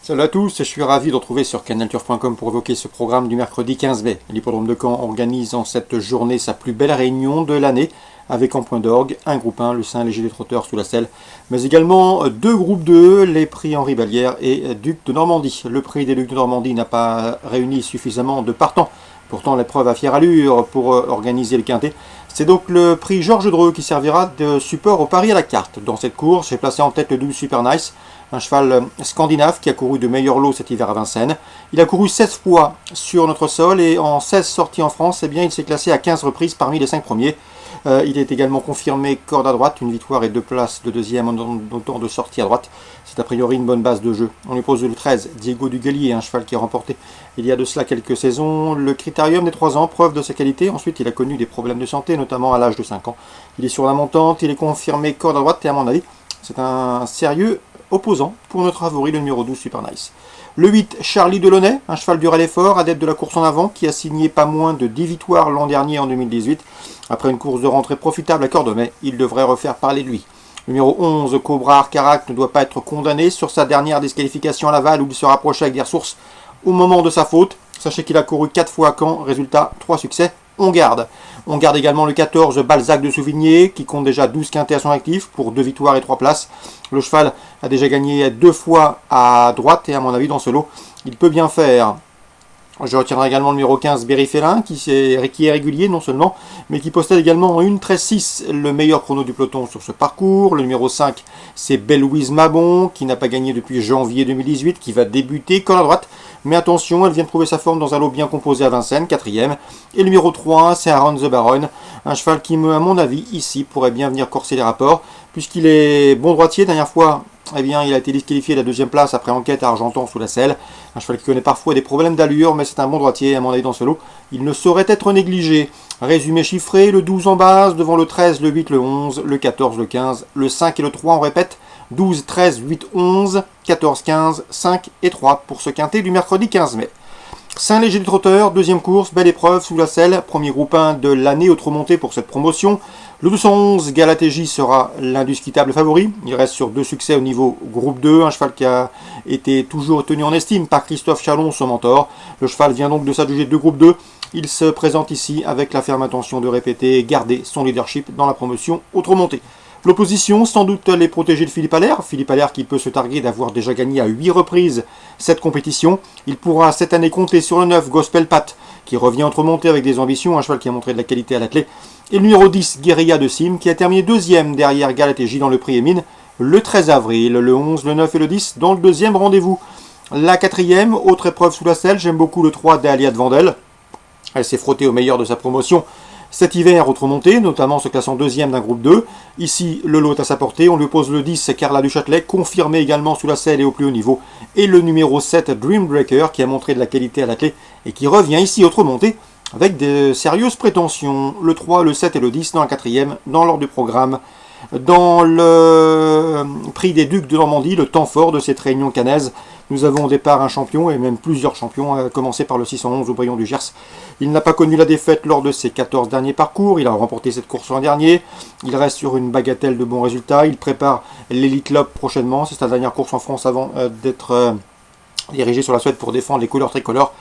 Salut à tous, je suis ravi de retrouver sur canalturf.com pour évoquer ce programme du mercredi 15 mai. L'hippodrome de Caen organise en cette journée sa plus belle réunion de l'année, avec en point d'orgue un groupe 1, le Saint-Léger des Trotteurs sous la selle, mais également deux groupes 2, les prix Henri Ballière et Duc de Normandie. Le prix des Ducs de Normandie n'a pas réuni suffisamment de partants. Pourtant, l'épreuve a fière allure pour organiser le quintet. C'est donc le prix Georges Dreux qui servira de support au pari à la carte. Dans cette course, j'ai placé en tête le 12 Super Nice, un cheval scandinave qui a couru de meilleurs lots cet hiver à Vincennes. Il a couru 16 fois sur notre sol et en 16 sorties en France, eh bien, il s'est classé à 15 reprises parmi les 5 premiers. Il est également confirmé corde à droite, une victoire et 2 places de deuxième en autant de sorties à droite. C'est a priori une bonne base de jeu. On lui pose le 13, Diego Duguelier, un cheval qui a remporté il y a de cela quelques saisons le Critérium des 3 ans, preuve de sa qualité. Ensuite, il a connu des problèmes de santé, notamment à l'âge de 5 ans. Il est sur la montante, il est confirmé corde à droite et à mon avis, c'est un sérieux opposant pour notre favori, le numéro 12 Super Nice. Le 8, Charlie Delaunay, un cheval du relais fort, adepte de la course en avant, qui a signé pas moins de 10 victoires l'an dernier en 2018. Après une course de rentrée profitable à Cordemais, il devrait refaire parler de lui. Numéro 11, Cobra Arcarac ne doit pas être condamné sur sa dernière disqualification à Laval où il se rapprochait avec des ressources au moment de sa faute. Sachez qu'il a couru 4 fois à Caen, résultat 3 succès. On garde. On garde également le 14 Balzac de Souvigné qui compte déjà 12 quintets à son actif pour 2 victoires et 3 places. Le cheval a déjà gagné 2 fois à droite et à mon avis dans ce lot, il peut bien faire. Je retiendrai également le numéro 15 Berry Félin qui est régulier non seulement, mais qui possède également une 13-6, le meilleur chrono du peloton sur ce parcours. Le numéro 5 c'est Belle-Louise Mabon qui n'a pas gagné depuis janvier 2018, qui va débuter col à droite. Mais attention, elle vient de prouver sa forme dans un lot bien composé à Vincennes, 4ème. Et le numéro 3 c'est Aaron the Baron, un cheval qui, à mon avis, ici pourrait bien venir corser les rapports, puisqu'il est bon droitier. Dernière fois, eh bien, il a été disqualifié de la 2ème place après enquête à Argentan sous la selle. Un cheval qui connaît parfois des problèmes d'allure, mais c'est un bon droitier, à mon avis, dans ce lot. Il ne saurait être négligé. Résumé chiffré, le 12 en base, devant le 13, le 8, le 11, le 14, le 15, le 5 et le 3, on répète, 12, 13, 8, 11, 14, 15, 5 et 3 pour ce quintet du mercredi 15 mai. Saint-Léger des Trotteurs, deuxième course, belle épreuve sous la selle, premier groupe 1 de l'année autre-montée pour cette promotion. Le 211 Galatégie sera l'indiscutable favori. Il reste sur 2 succès au niveau groupe 2, un cheval qui a été toujours tenu en estime par Christophe Chalon, son mentor. Le cheval vient donc de s'adjuger de groupe 2. Il se présente ici avec la ferme intention de répéter et garder son leadership dans la promotion autre-montée. L'opposition, sans doute les protégés de Philippe Allaire. Philippe Allaire qui peut se targuer d'avoir déjà gagné à 8 reprises cette compétition. Il pourra cette année compter sur le 9 Gospel Pat qui revient entre-montée avec des ambitions, un cheval qui a montré de la qualité à la clé. Et le numéro 10 Guérilla de Sim qui a terminé 2ème derrière Galatégie dans le prix Émine le 13 avril. Le 11, le 9 et le 10 dans le 2e rendez-vous. La 4ème, autre épreuve sous la selle, j'aime beaucoup le 3 d'Alia de Vandel. Elle s'est frottée au meilleur de sa promotion cet hiver, autre-montée, notamment se classant 2ème d'un groupe 2. Ici, le lot est à sa portée. On lui oppose le 10, Carla du Châtelet, confirmé également sous la selle et au plus haut niveau. Et le numéro 7, Dreambreaker, qui a montré de la qualité à la clé et qui revient ici, autre-montée, avec de sérieuses prétentions. Le 3, le 7 et le 10 dans la 4ème, dans l'ordre du programme. Dans le prix des Ducs de Normandie, le temps fort de cette réunion cannaise, nous avons au départ un champion et même plusieurs champions, à commencer par le 611 Aubryon du Gers. Il n'a pas connu la défaite lors de ses 14 derniers parcours, il a remporté cette course l'an dernier, il reste sur une bagatelle de bons résultats, il prépare l'Elite Lob prochainement, c'est sa dernière course en France avant d'être dirigé sur la Suède pour défendre les couleurs tricolores.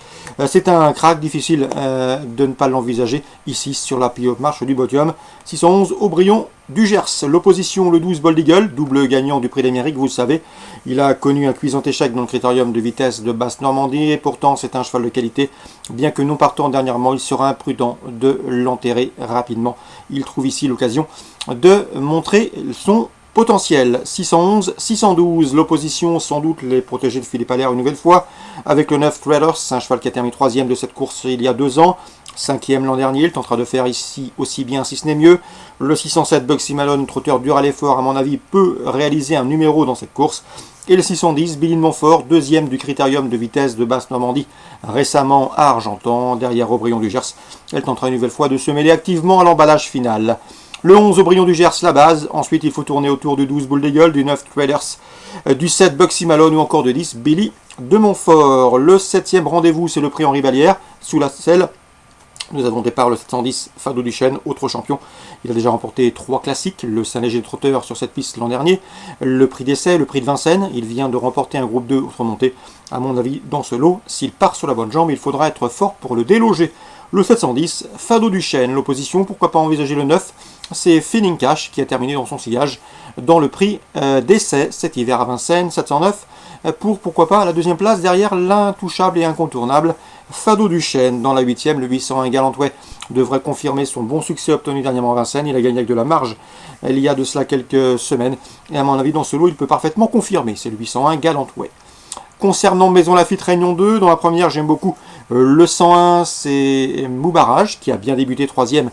C'est un crack, difficile de ne pas l'envisager ici sur la plus haute marche du podium. 611 Aubryon du Gers. L'opposition, le 12 Bold Eagle, double gagnant du prix d'Amérique, vous le savez. Il a connu un cuisant échec dans le critérium de vitesse de Basse-Normandie et pourtant c'est un cheval de qualité. Bien que non partant dernièrement, il sera imprudent de l'enterrer rapidement. Il trouve ici l'occasion de montrer son potentiel. 611, 612, l'opposition, sans doute les protégés de Philippe Allaire une nouvelle fois, avec le 9 Traders, un cheval qui a terminé 3ème de cette course il y a 2 ans, 5ème l'an dernier, il tentera de faire ici aussi bien si ce n'est mieux. Le 607 Bugsy Malone, trotteur dur à l'effort, à mon avis, peut réaliser un numéro dans cette course. Et le 610, Billy de Montfort, 2ème du critérium de vitesse de Basse-Normandie, récemment à Argentan, derrière Aubryon du Gers. Elle tentera une nouvelle fois de se mêler activement à l'emballage final. Le 11 Aubryon du Gers, la base. Ensuite, il faut tourner autour du 12 Bull Eagle, du 9 Traders, du 7 Bugsy Malone ou encore du 10 Billy de Montfort. Le 7e rendez-vous, c'est le prix Henri Ballière, sous la selle. Nous avons au départ le 710 Fado Duchesne, autre champion. Il a déjà remporté 3 classiques, le Saint-Léger Trotteur sur cette piste l'an dernier, le prix d'essai, le prix de Vincennes. Il vient de remporter un groupe 2 autre montée. À mon avis, dans ce lot, s'il part sur la bonne jambe, il faudra être fort pour le déloger. Le 710 Fado Duchesne, l'opposition, pourquoi pas envisager le 9, c'est Feeling Cash qui a terminé dans son sillage dans le prix d'essai cet hiver à Vincennes, 709, pour pourquoi pas la deuxième place derrière l'intouchable et incontournable Fado Duchesne. Dans la 8e, le 801 Galantouais devrait confirmer son bon succès obtenu dernièrement à Vincennes. Il a gagné avec de la marge il y a de cela quelques semaines. Et à mon avis, dans ce lot, il peut parfaitement confirmer. C'est le 801 Galantouais. Concernant Maison Lafitte Réunion 2, dans la première, j'aime beaucoup le 101, c'est Moubarage, qui a bien débuté 3e.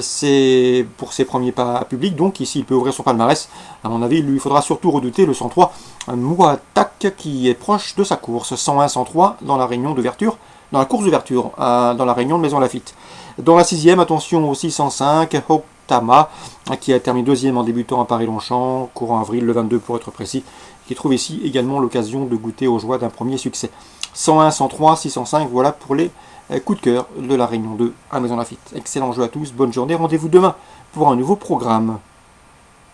C'est pour ses premiers pas publics, donc ici il peut ouvrir son palmarès. À mon avis, il lui faudra surtout redouter le 103 Mouatak, qui est proche de sa course. 101-103 dans la réunion d'ouverture, dans la course d'ouverture, dans la réunion de Maison Lafitte. Dans la 6e, attention au 605, Hoktama, qui a terminé 2e en débutant à Paris-Longchamp, courant avril, le 22 pour être précis, qui trouve ici également l'occasion de goûter aux joies d'un premier succès. 101, 103, 605, voilà pour les coups de cœur de la Réunion 2 à Maison Lafitte. Excellent jeu à tous, bonne journée, rendez-vous demain pour un nouveau programme.